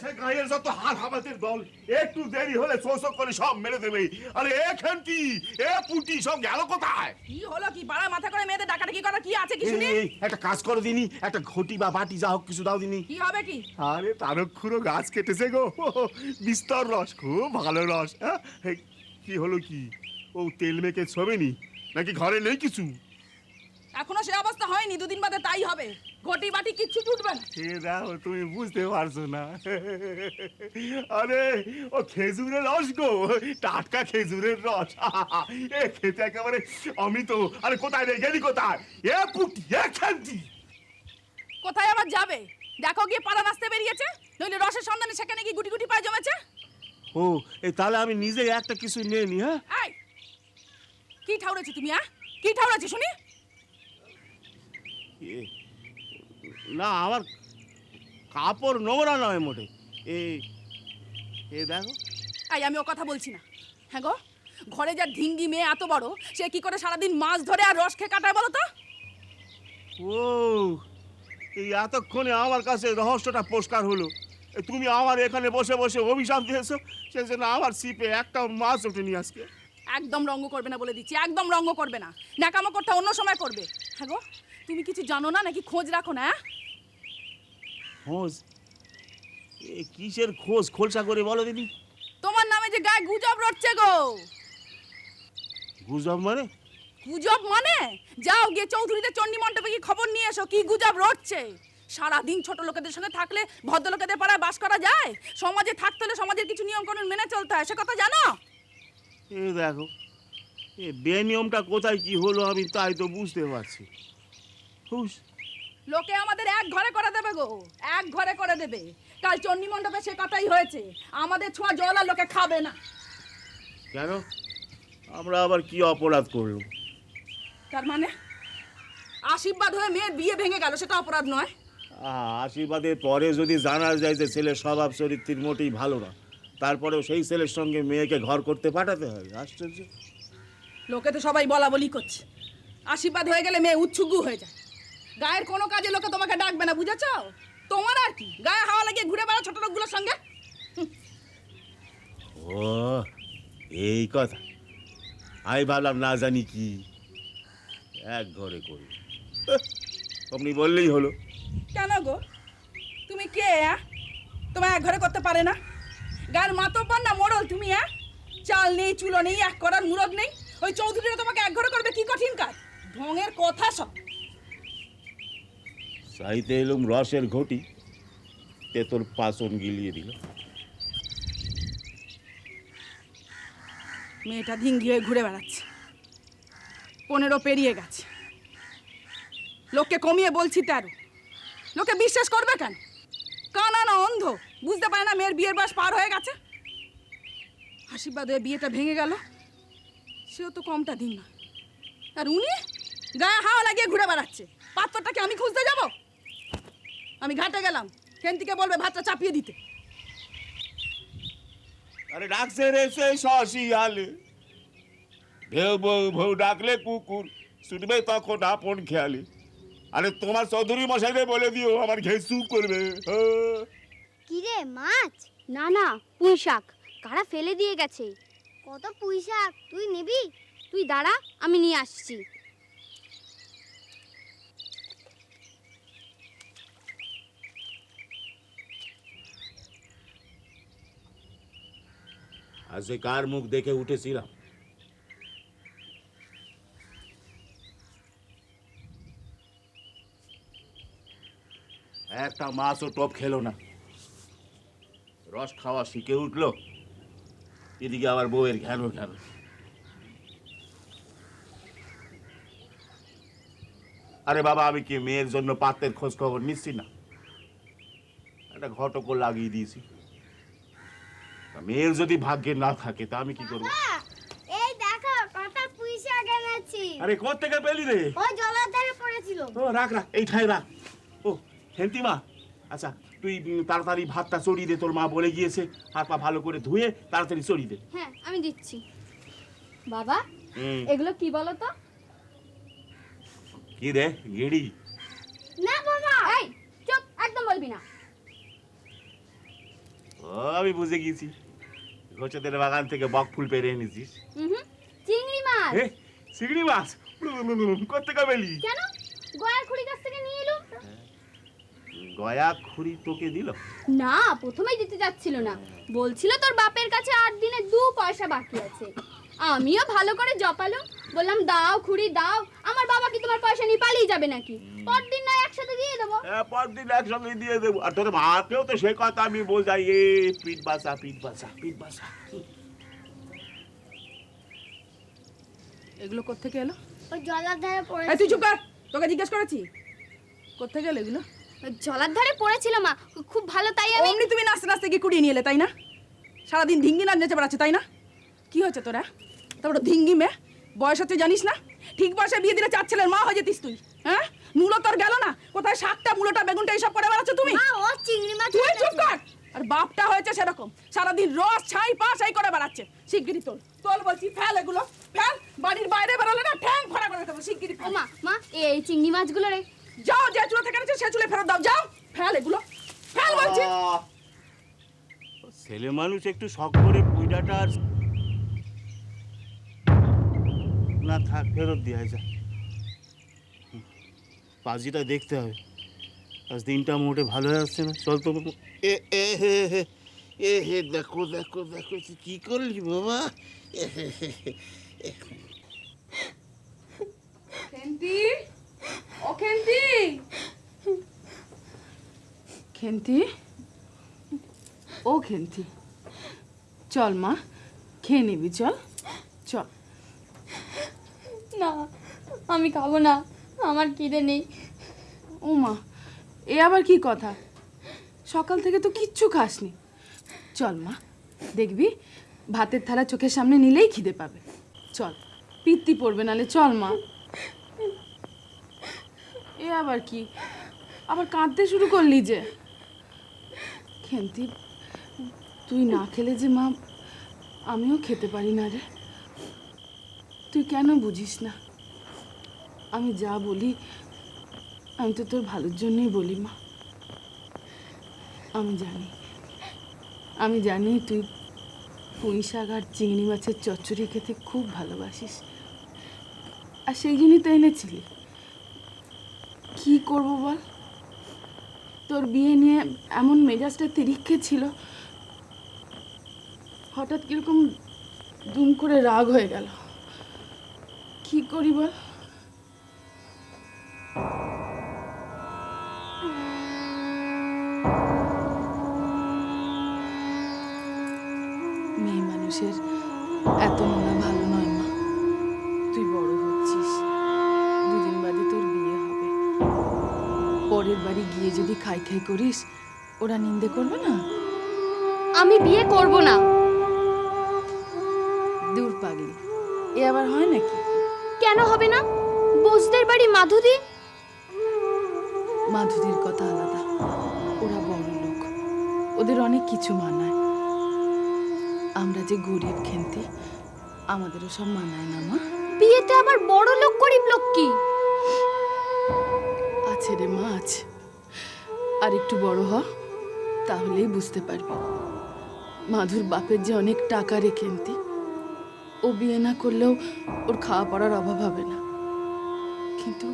সে গায়ের যত হাল হাবাতের দল একটু দেরি হলে চোখ করে সব মেরে দেবে। আরে এ খেন্তি এ পুটি সব গেল কোথায়? কি হলো কি বাড়া মাথা করে মেয়েদের ডাকাটা কি করা কি আছে কি শুনি? একটা কাজ করে দিনি, একটা ঘটি বা বাটি যা হোক কিছু দাও দিনি। কি হবে কি? আরে তারক্ষুরো গাছ কেটেছে গো, বিস্তর রস, খুব ভালো রস। কি হলো কি? ও তেল মেখে ছবেনি নাকি ঘরে নেই কিছু? এখনো সে অবস্থা হয়নি, দুদিন বাদে তাই হবে। ঘটি বাটি কিচ্ছু জুটবে না। সে দেখো তুমি বুঝতে পারছো না। আরে ও খেজুরের রস গো, টাটকা খেজুরের রস। এ খেতে একেবারে অমৃত। আরে কোথায় রে গেলি কোথায়? এ পুটি এ খান্তি কোথায় আবার যাবে? দেখো গিয়ে পাড়া নাচতে বেরিয়েছে, নইলে রসের সন্ধানে সেখানে কি গুটি গুটি পায়ে জমেছে। ও এই তাহলে আমি নিজে একটা কিছু নিয়ে নি। হ্যাঁ এই কি ঠাউরেছি তুমি? কি ঠাউরেছি শুনি? না আমার কাপড় নোংরা নয় মোটে। এ দেখো। এই আমি ও কথা বলছি না। হ্যাঁ গো, ঘরে যা ঢিঙ্গি মেয়ে এত বড়, সে কি করে সারাদিন মাছ ধরে আর রস খেয়ে কাটায় বলো তো? ও এই এতক্ষণে আমার কাছে রহস্যটা পরিষ্কার হলো। তুমি আমার এখানে বসে বসে অভিশাপ দিয়েছো, সেজন্য আমার সিপে একটা মাছ ওঠেনি আজকে। একদম রঙ্গ করবে না বলে দিচ্ছি, একদম রঙ্গ করবে না। ন্যাকামো করতে অন্য সময় করবে। হ্যাঁ গো, তুমি কিছু জানো না নাকি খোঁজ রাখো না? খোঁজ? কিসের খোঁজ? খোলসা করে বলো দিদি। তোমার নামে যে গায়ে গুজব রটছে গো। গুজব মানে? গুজব মানে যাও গিয়ে চৌধুরীদের চণ্ডী মণ্ডপে কি খবর নিয়ে এসো কি গুজব রটছে। সারাদিন ছোট লোকেদের সঙ্গে থাকলে ভদ্রলোকেদের পাড়ায় বাস করা যায়? সমাজে থাকতে হলে সমাজের কিছু নিয়ম কানুন মেনে চলতে হয়, সে কথা জানো? এই দেখো, বেনিয়মটা কোথায় কি হলো আমি তাই তো বুঝতে পারছি। লোকে আমাদের এক ঘরে করে দেবে গো, এক ঘরে করে দেবে। কাল চণ্ডী মণ্ডপে সে কথাই হয়েছে, আমাদের ছোঁয়া জল আর লোকে খাবে না। কেন? আমরা আবার কি অপরাধ করলাম? তার মানে আশীর্বাদ হয়ে মেয়ের বিয়ে ভেঙে গেল, সেটা অপরাধ নয়? আশীর্বাদের পরে যদি জানা যায় যে ছেলের স্বভাব চরিত্রের মোটেই ভালো না, তারপরেও সেই ছেলের সঙ্গে মেয়েকে ঘর করতে পাঠাতে হবে? আশ্চর্য। লোকে তো সবাই বলা বলি করছে, আশীর্বাদ হয়ে গেলে মেয়ে উৎসুক হয়ে যায়। গায়ের কোনো কাজে লোকে তোমাকে ডাকবে না, বুঝেছ? তোমার আর কি, গায়ে হাওয়া লাগিয়ে ঘুরে বেড়া ছোট লোকগুলোর সঙ্গে। ও এই কথা, আমি ভাবলাম না জানি কি এক ঘরে করি। আপনি বললেই হলো। কেন গো, তুমি কে? তোমার এক ঘরে করতে পারে না? গায়ের মাতব্বর না মোড়ল তুমি? চাল নেই চুলো নেই, এক করার মুরদ নেই, ওই চৌধুরীরা তোমাকে এক ঘরে করবে? কি কঠিন কাজ, ঢঙের কথা সব। চাইতে এলুম রসের ঘটি, তেতর পাচন গিলিয়ে দিল। মেয়েটা ধিঙ্গি হয়ে ঘুরে বেড়াচ্ছে, 15 পেরিয়ে গেছে। লোককে কমিয়ে বলছি 13, লোকে বিশ্বাস করবে কেন? কানা না অন্ধ, বুঝতে পারে না মেয়ের বিয়ের বয়স পার হয়ে গেছে? আশীর্বাদ হয়ে বিয়েটা ভেঙে গেল, সেও তো কমটা দিন না। আর উনি গায়ে হাওয়া লাগিয়ে ঘুরে বেড়াচ্ছে, পাত্রটাকে আমি খুঁজতে যাব? আমি ঘাটে গেলাম, কেন্তিকে বলবে ভাতটা চাপিয়ে দিতে। আরে ডাকছে রে সে শশিয়ালে, ঢেউ বউ বউ ডাকলে কুকুর, শুনবে তখন আপন খেয়ালে। আরে তোমার চৌধুরী মশাইরে বলে দিও আমার ঘেসু করবে। কি রে, মাছ? না না, পুঁই শাক। কারা ফেলে দিয়ে গেছে। কত পুঁই শাক, তুই নিবি? তুই দাঁড়া, আমি নিয়ে আসছি। আজকে কার মুখ দেখে উঠেছিলাম? একটা মাছও টপ খেলো না, রস খাওয়া শিখে উঠলো, এদিকে আবার বউয়ের ঘ্যানো ঘ্যানো। আরে বাবা, আমি কি মেয়ের জন্য পাত্রের খোঁজ খবর নিচ্ছি না? একটা ঘটকও লাগিয়ে দিয়েছি। মেয়ের যদি ভাগ্যে না থাকে তা আমি কি করবো? এই দেখো কত পুঁই শাক এনেছি। আরে কোথা থেকে পেলি রে? ওই জলের ধারে পড়েছিল। ও রাখ রাখ, এই ঠাই রাখ। ও হেন্তিমা, আচ্ছা তুই তাড়াতাড়ি ভাতটা চড়িয়ে দে, তোর মা বলে গিয়েছে হাত পা ভালো করে ধুয়ে তাড়াতাড়ি চড়িয়ে দে। হ্যাঁ আমি দিচ্ছি। বাবা, এগুলো কি বলো তো? কি রে গেড়ি? না বাবা, এই চুপ, একদম বলবি না। আমি বুঝে গেছি, ঘোচদের বাগান থেকে বক ফুল পেরে এনেছিস। চিংড়ি মাছ। চিংড়ি মাছ কোথেকে পেলি? কেন? গয়ার খুড়ির কাছ থেকে নিয়ে এলুম। গয়া খুড়ি তোকে দিল? না, প্রথমেই দিতে যাচ্ছিল না, বলছিল তোর বাপের কাছে 8 দিনে 2 পয়সা বাকি আছে। আমিও ভালো করে জপালাম, বললাম দাও খুড়ি দাও, আমার বাবা কি তোমার পয়সা নিয়ে পালিয়ে যাবে নাকি? পরদিন না একসাথে দিয়ে দেবো। হ্যাঁ, পরদিন একসঙ্গে দিয়ে দেবো। আর তোর মাকেও তো সে কথা আমি বোঝাই, এ পিঠ বাসা পিঠ বাসা পিঠ বাসা। এগুলো কোত্থেকে এলো? ওই জলার ধারে পড়ে। তুই চুপ কর, তোকে জিজ্ঞেস করেছি কোত্থেকে এলো এগুলো? জলার ধারে পড়েছিল মা, খুব ভালো, তাই আমি। অমনি তুমি নাচতে নাচতে গিয়ে কুড়িয়ে নিয়ে এলে, তাই না? সারাদিন ধিঙ্গি নাচ নেচে বেড়াচ্ছে, তাই না? কি হচ্ছে তোরা? তারপরে ধিঙ্গি মেয়ে, বয়স হচ্ছে জানিস না? ঠিক বয়সে বিয়ে দিলে 4 ছেলের মা হয়ে যেতিস তুই। হ্যাঁ, মূলো তোর গেল না, কোথায় শাকটা মূলোটা বেগুনটা এইসব করে বেড়াচ্ছ তুমি? ও চিংড়ি মাছ। তুই চুপ কর। আর বাপটা হয়েছে সেরকম, সারাদিন রস ছাই পাশাই করে বেড়াচ্ছে। শিগগিরি তোল বলছি, ফেল এগুলো, ফেল। বাড়ির বাইরে বেরোলে না ঠ্যাং ফাড়া করে দেবো। শিগগিরি ও মা, মা এই চিংড়ি মাছগুলো রে। যাও, যে চুলো থেকে এনেছে সে চুলে ফেরত দাও, যাও ফেল এগুলো, ফেল বলছি। ছেলে মানুষ একটু শখ করে পুইডাটা আর না থাক, ফেরত দেওয়া যায়। পাজিটা দেখতে হবে, আজ দিনটা মোটে ভালো হয়ে আসছে না। চল তো। এ এ হে হে এ হে, দেখো দেখো দেখো তুই কি করলি বাবা। খেন্তি, ও খেন্তি, খেন্তি, ও খেন্তি, চল মা, খেয়ে নিবি, চল চল। না, আমি খাবো না, আমার খিদে নেই। ও মা, এ আবার কি কথা? সকাল থেকে তো কিচ্ছু খাসনি। চল মা, দেখবি ভাতের থালা চোখের সামনে নিলেই খিদে পাবে। চল, পিত্তি পড়বে নালে, চল মা। এ আবার কি, আবার কাঁদতে শুরু করলি যে? খেন্তি, তুই না খেলে যে মা আমিও খেতে পারি না রে। তুই কেন বুঝিস না? আমি যা বলি আমি তো তোর ভালোর জন্যই বলি মা। আমি জানি তুই পুঁই শাক আর চিংড়ি মাছের চচ্চড়ি খেতে খুব ভালোবাসিস, আর সেই জন্যই তো এনেছিলি। কি করবো বল, তোর বিয়ে নিয়ে এমন মেজাজটা তিরিক্ষে ছিল, হঠাৎ কিরকম দুম করে রাগ হয়ে গেল। কি করি বল? মেয়ে মানুষের এত নোনা ভালো নয় মা। তুই বড় হচ্ছিস, 2 দিন বাদে তোর বিয়ে হবে। পরের বাড়ি গিয়ে যদি খাই খাই করিস, ওরা নিন্দে করবে না? আমি বিয়ে করব না। দূর পাগলি, এ আবার হয় নাকি? কেন হবে না? বোসদের বাড়ি মাধুদি। মাধুরীর কথা আলাদা, ওরা বড় লোক, ওদের অনেক কিছু মানায়। আমরা যে গরিব খেন্তি, আমাদেরও সব মানায় না মা। বিয়েতে আবার বড় লোক গরিব লোক কি? আছে রে মা, আছে। আর একটু বড় হ, তাহলেই বুঝতে পারবি। মাধুর বাপের যে অনেক টাকা রে খেন্তি, ও বিয়ে না করলেও ওর খাওয়া পড়ার অভাব হবে না। কিন্তু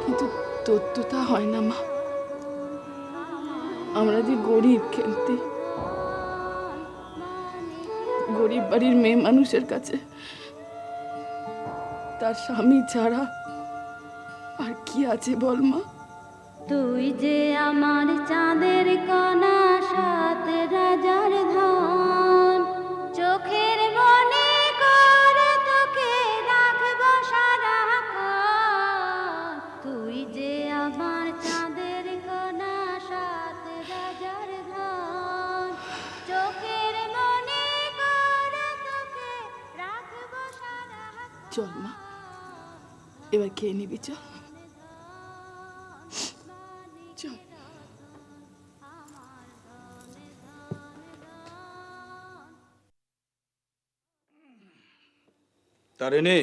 কিন্তু তোর তো তা হয় না মা। আমরা যে গরিব খেন্তি, গরিব বাড়ির মেয়ে মানুষের কাছে তার স্বামী ছাড়া আর কি আছে বল মা? তুই যে আমার চাঁদের কণা, 7 রাজার ধন, চোখের মনে করে তোকে রাখবো সারাক্ষণ। তুই যে আমার চাঁদের কণা, 7 রাজার ধন, চোখের মনে করে তোকে রাখবো সারাক্ষণ। চল মা, এবার খেয়ে নিবি, চল চল। তার এনে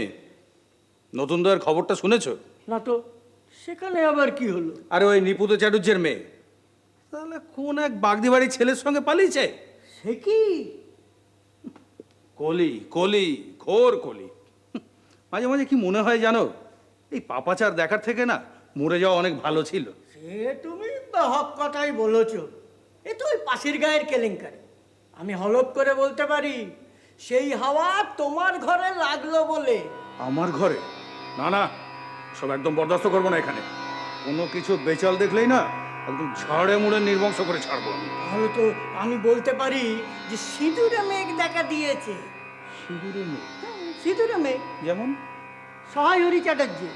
নতুন দয়ের খবরটা শুনেছো? না তো, সেখানে আবার কি হলো? আরে ওই নিপুত চাটুর্যের মেয়ে তাহলে কোন এক বাগদি বাড়ির ছেলের সঙ্গে পালিয়েছে? সে কি? কলি কলি, ঘোর কলি। মাঝে মাঝে কি মনে হয় জানো, এই পাপাচার দেখার থেকে না মরে যাওয়া অনেক ভালো ছিল। সে তুমি তো হক কথাই বলেছো। এ তো ওই পাশের গায়ের কেলেঙ্কারি। আমি হলফ করে বলতে পারি, সেই হাওয়া তোমার ঘরে লাগলো বলে। আমার ঘরে? না না, সব একদম বরদাস্ত করবো না এখানে। কোনো কিছু বেচাল দেখলেই না একদম ঝাড়ে মুড়ে নির্বংশ করে ছাড়বো আমি। তাহলে তো আমি বলতে পারি যে সিঁদুরে মেঘ দেখা দিয়েছে। সিঁদুরে মেয়ে? সিঁদুরে মেঘ যেমন? সহায় হরি চ্যাটার্জি।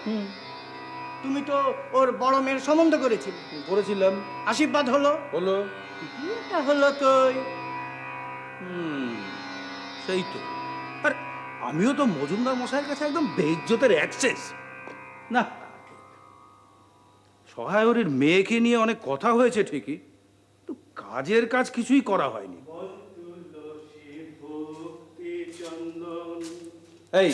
তুমি তো ওর বড় মেয়ের সম্বন্ধ করেছিলে, করেছিলাম। আশীর্বাদ হলো। হলো? বিয়েটা হলো কই? সেই তো। আর আমিও তো মজুমদার মশাইয়ের কাছে একদম বেইজ্জতের অ্যাক্সেস না। সহায়রীর মেয়েকে নিয়ে অনেক কথা হয়েছে ঠিকই, তো কাজের কাজ কিছুই করা হয়নি। এই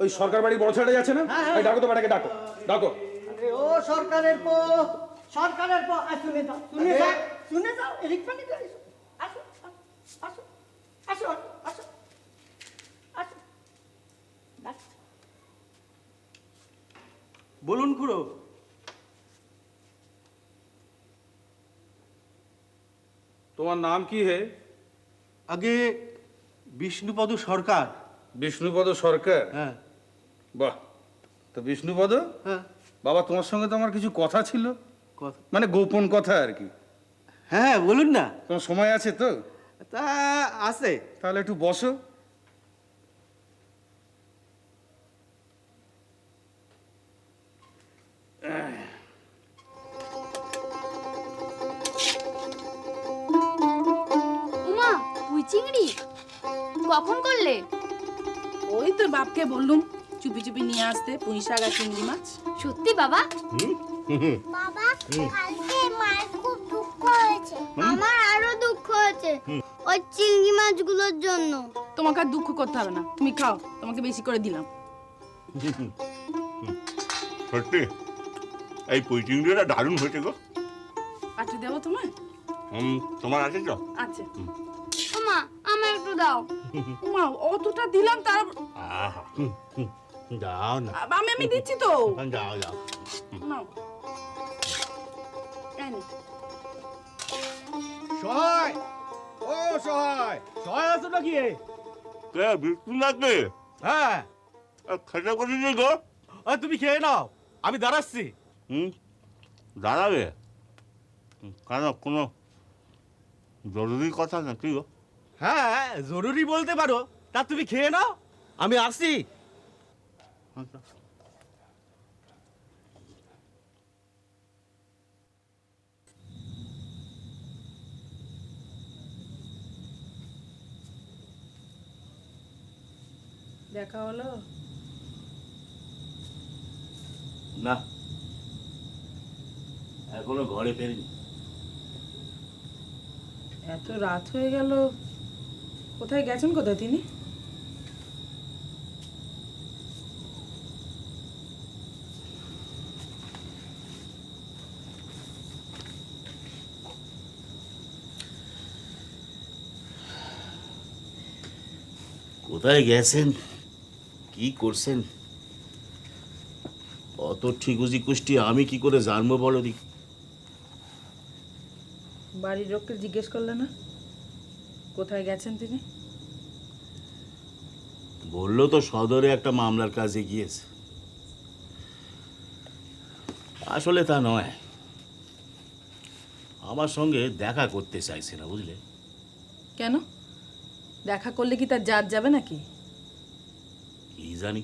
ওই সরকার বাড়ির বড় ছেলেটা যাচ্ছে না? এই ডাকো তো বেটাকে, ডাকো ডাকো। আরে ও সরকারের পো, সরকারের পো। শুনে যাও, শুনে যাও, শুনে যাও। এদিক পানি দিয়ে আসো, আসো, আসো, আসো, আসো, আসো। বলুন খুড়ো। তোমার নাম কি হে? আগে বিষ্ণুপদ সরকার। বিষ্ণুপদ সরকার? হ্যাঁ বাহ, তো বিষ্ণুপদ হ্যাঁ। বাবা, তোমার সঙ্গে তো আমার কিছু কথা ছিল, কথা? মানে গোপন কথা আর কি। হ্যাঁ বলুন না। তোমার সময় আছে তো? তা আছে। তাহলে একটু বসো। উমা, তুই চিংড়ি কখন করলে? ওই তোর বাপকে বললুম চুপি চুপি নিয়ে আসতে পুঁই শাক আর চিংড়ি মাছ। সত্যি বাবা? বাবা, কালকে মায়ের খুব দুঃখ হয়েছে। আমার আরো দুঃখ হয়েছে ওই চিংড়ি মাছগুলোর জন্য। তোমাকে আর দুঃখ করতে হবে না, তুমি খাও, তোমাকে বেশি করে দিলাম। সত্যি এই পুঁই চিংড়িটা দারুণ হয়েছে গো। পাঠিয়ে দেবো তোমায়? তোমার আছে তো? আচ্ছা। উমা, আমার একটু দাও। মা অতটা দিলাম, তার আহা, দাও না। আমি দিচ্ছি তো। যাও যাও। নাও। এই নে। সহায়, ও সহায়, সহায় আছো নাকি? কে বিষ্ণু নাকি? হ্যাঁ। খেতে করেছি গো। তুমি খেয়ে নাও, আমি দাঁড়াচ্ছি। দাঁড়াবে কেন, কোনো জরুরি কথা নাকি গো? হ্যাঁ জরুরি বলতে পারো। তা তুমি খেয়ে নাও, আমি আসছি। দেখা হলো? না, এখনো ঘরে ফেরিনি। এত রাত হয়ে গেল, কোথায় গেছেন কোথায় তিনি? কোথায় গেছেন, কি করছেন, অত ঠিকুজি কুষ্টি আমি কি করে জানবো বলো দি? বাড়ির লোককে জিজ্ঞেস করলে না কোথায় গেছেন তিনি? বললো তো সদরে একটা মামলার কাজে গিয়েছে। আসলে তা নয়, আমার সঙ্গে দেখা করতে চাইছে না, বুঝলে? কেন? দেখা করলে কি তার জাত যাবে নাকি? কি জানি।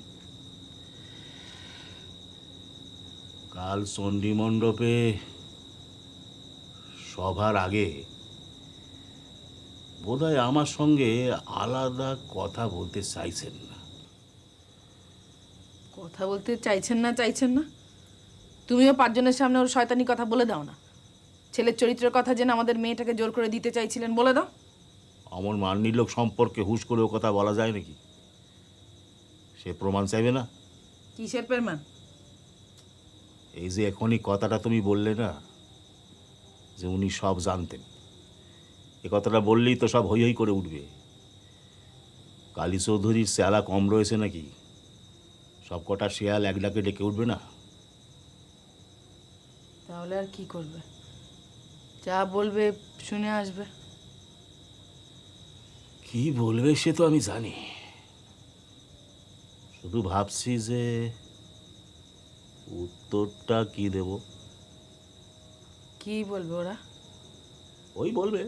কাল চণ্ডী মণ্ডপে সভার আগে বোধহয় আমার সঙ্গে আলাদা কথা বলতে চাইছেন না। কথা বলতে চাইছেন না, তুমিও পাঁচজনের সামনে ওর শয়তানি কথা বলে দাও না। ছেলের চরিত্রের কথা জেনে আমাদের মেয়েটাকে জোর করে দিতে চাইছিলেন, বলে দাও। আমার মান্যির লোক সম্পর্কে হুশ করে ও কথা বলা যায় নাকি? সে প্রমাণ চাইবে না? কিসের প্রমাণ? এই যে এখনই কথাটা তুমি বললে না, যে উনি সব জানতেন। এ কথাটা বললেই তো সব হৈ হৈ করে উঠবে। কালী চৌধুরীর শ্যালা কম রয়েছে নাকি? সব কটা শেয়াল এক ডাকে ডেকে উঠবে না? তাহলে আর কি করবে? যা বলবে শুনে আসবে। কি বলবে সে তো আমি জানি, শুধু ভাবছি যে উত্তরটা কি দেব। কি বলবে ওরা? ওই বলবে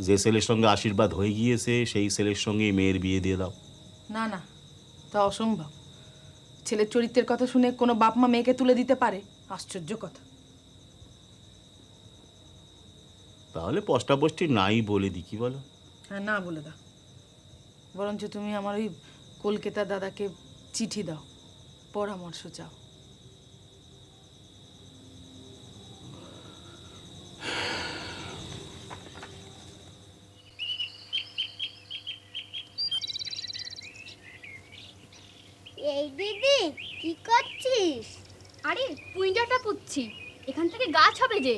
যে ছেলের সঙ্গে আশীর্বাদ হয়ে গিয়েছে সেই ছেলের সঙ্গে মেয়ের বিয়ে দিয়ে দাও। না না, তা অসম্ভব। ছেলের চরিত্রের কথা শুনে কোনো বাপ মা মেয়েকে তুলে দিতে পারে? আশ্চর্য কথা। তাহলে পষ্টাপষ্টি নাই বলে দি, কি বলো? হ্যাঁ, না বলে দাও। বরঞ্চ তুমি আমার ওই কলকাতা দাদাকে চিঠি দাও, পরামর্শ চাও। এই দিদি কি করছিস? আরে পুঁইডাটা পুঁতছি, এখান থেকে গাছ হবে যে।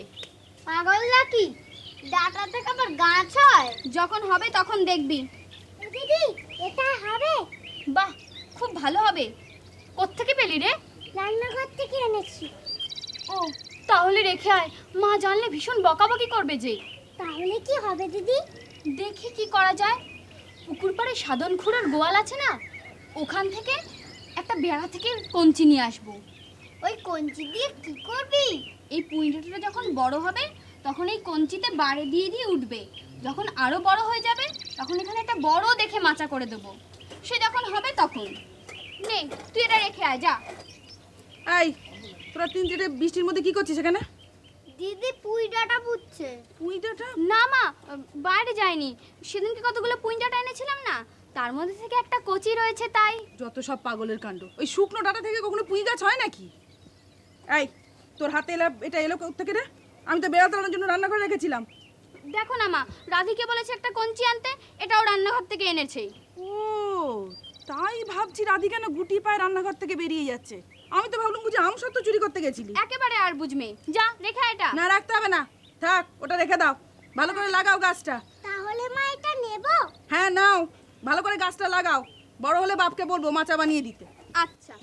পাগল নাকি? ডাটা থেকে আবার গাছ হয়? যখন হবে তখন দেখবি। দিদি এটা হবে? বাহ, খুব ভালো হবে। কোত্থেকে পেলি রে? রান্নাঘর থেকে এনেছি। ও, তাহলে রেখে আয়, মা জানলে ভীষণ বকাবকি করবে যে। তাহলে কি হবে দিদি? দেখি কি করা যায়। পুকুর পাড়ে সাধন খুড়ার গোয়াল আছে না, ওখান থেকে একটা বেড়া থেকে কঞ্চি নিয়ে আসবো। ওই কঞ্চি দিয়ে কি করবি? এই পুঁইডাটা যখন বড় হবে তখন এই কঞ্চিতে বাড়ে দিয়ে দিয়ে উঠবে। যখন আরো বড় হয়ে যাবে তখন এখানে একটা বড় দেখে মাচা করে দেবো। সে যখন হবে তখন। নে, তুই এটা রেখে আয়, যা। এই তোরা তিন চারটে বৃষ্টির মধ্যে কি করছিস এখানে? দিদি পুঁই ডাটা পুচ্ছে। পুঁইটাটা না মা, বাইরে যায়নি। সেদিনকে কতগুলো পুঁইডাটা এনেছিলাম না, তার মধ্যে থেকে একটা কচি রয়েছে তাই। যত সব পাগলের কাণ্ড। ওই শুকনো ডাটা থেকে কখনো পুঁই গাছ হয় নাকি? এই তোর হাতে এটা এলো থেকে রে? আমি তো বেড়া তোলার জন্য রান্না করে রেখেছিলাম। দেখো না মা, রাধিকে বলেছে একটা কঞ্চি আনতে, এটাও রান্নাঘর থেকে এনেছে। ও তাই ভাবছি রাধি কেন গুটি পায়ে রান্নাঘর থেকে বেরিয়ে যাচ্ছে। আমি তো ভাবলাম বুঝি আমসত্ব চুরি করতে গেছিলি। একেবারে আর বুঝমে, যা রেখে আয় এটা। না, রাখতে হবে না, থাক, ওটা রেখে দাও। ভালো করে লাগাও গাছটা। তাহলে মা এটা নেব? হ্যাঁ নাও, ভালো করে গাছটা লাগাও। বড় হলে বাপকে বলবো মাচা বানিয়ে দিতে। আচ্ছা।